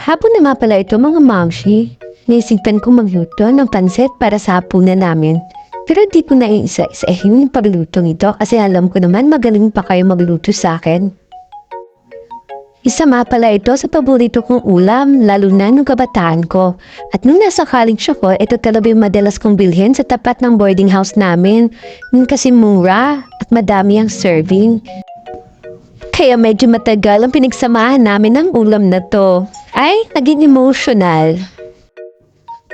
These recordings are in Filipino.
Hapon na nga pala ito mga mamshi. Naisipan ko magluto ng pansit para sa hapunan namin. Pero di ko na isa-isahin yung paglutong ito kasi alam ko naman magaling pa kayo magluto sa akin. Isa nga pala ito sa paborito kong ulam, lalo na nung kabataan ko. At nung nasa college ako, ito talaga yung madalas kong bilhin sa tapat ng boarding house namin. Yun kasi mura at madami ang serving. Kaya medyo matagal ang pinagsamahan namin ng ulam na to. Ay, naging emotional.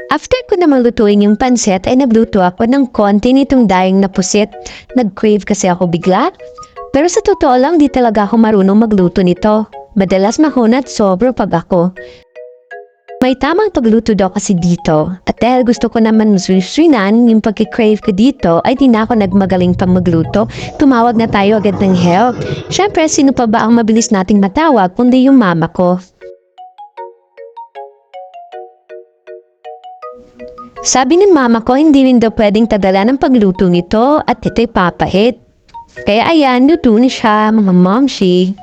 After ko na malutuin yung pansit ay nagluto ako ng konti nitong daing na pusit. Nag-crave kasi ako bigla. Pero sa totoo lang di talaga ako marunong magluto nito. Madalas mahunat sobro pag ako. May tamang pagluto daw kasi dito. At dahil gusto ko naman muswisinan, yung pagkikrave ko dito ay di na ako nagmagaling pang magluto. Tumawag na tayo agad ng help. Syempre, sino pa ba ang mabilis nating matawag kundi yung mama ko? Sabi ng mama ko, hindi rin daw pwedeng tadala ng pagluto nito at ito'y papahit. Kaya ayan, luto ni siya, mga momshi.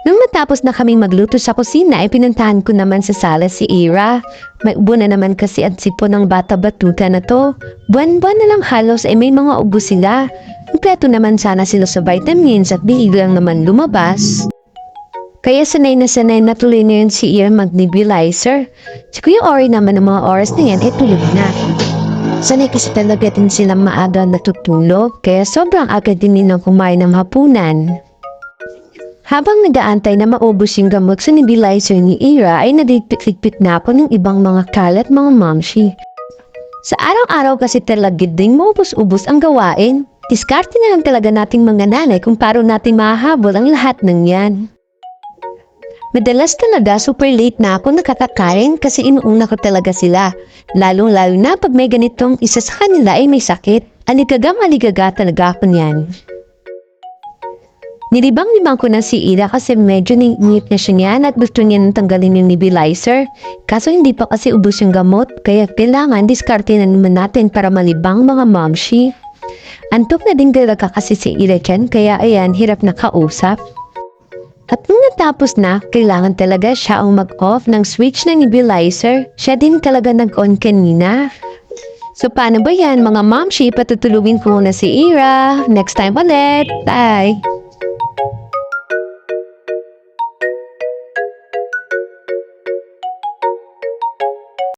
Nung matapos na kaming magluto sa kusina, ay pinuntahan ko naman sa sala si Ira. May ubo na naman kasi ang sipo ng bata-batuta na to. Buwan-buwan na lang halos ay may mga ubo sila. Kompleto naman sana sila sa vitamins at biglang naman lumabas. Kaya sanay na tuloy na yun si Ira mag-nebulizer. Si Kuya Ori naman ng mga oras na yan ay tulog na. Sanay kasi talaga din silang maaga natutulog, kaya sobrang agad din nilang kumain ng hapunan. Habang nag-aantay na maubos yung gamot sa nebulizer ni Ira, ay nadigpit-ligpit na ako ng ibang mga kalat mga momshi. Sa araw-araw kasi talaga ding maubos-ubos ang gawain. Diskarte na lang talaga nating mga nanay kung paano natin mahahabol ang lahat ng yan. Madalas talaga super late na ako nakakakain kasi inuuna ko talaga sila. Lalong-lalo na pag may ganitong isa sa kanila ay may sakit. Aligaga talaga ako niyan. Nilibang-libang ko na si Ira kasi medyo ningit na siya niyan at gusto niya nang tanggalin yung nebulizer. Kaso hindi pa kasi ubos yung gamot kaya kailangan diskarte na naman natin para malibang mga momshi. Antok na din talaga kasi si Ira dyan kaya ayan hirap na kausap. At nung natapos na, kailangan talaga siya ang mag-off ng switch ng nebulizer. Siya din talaga nag-on kanina. So paano ba yan mga momshi? Patutulungin ko na si Ira. Next time ulit. Bye!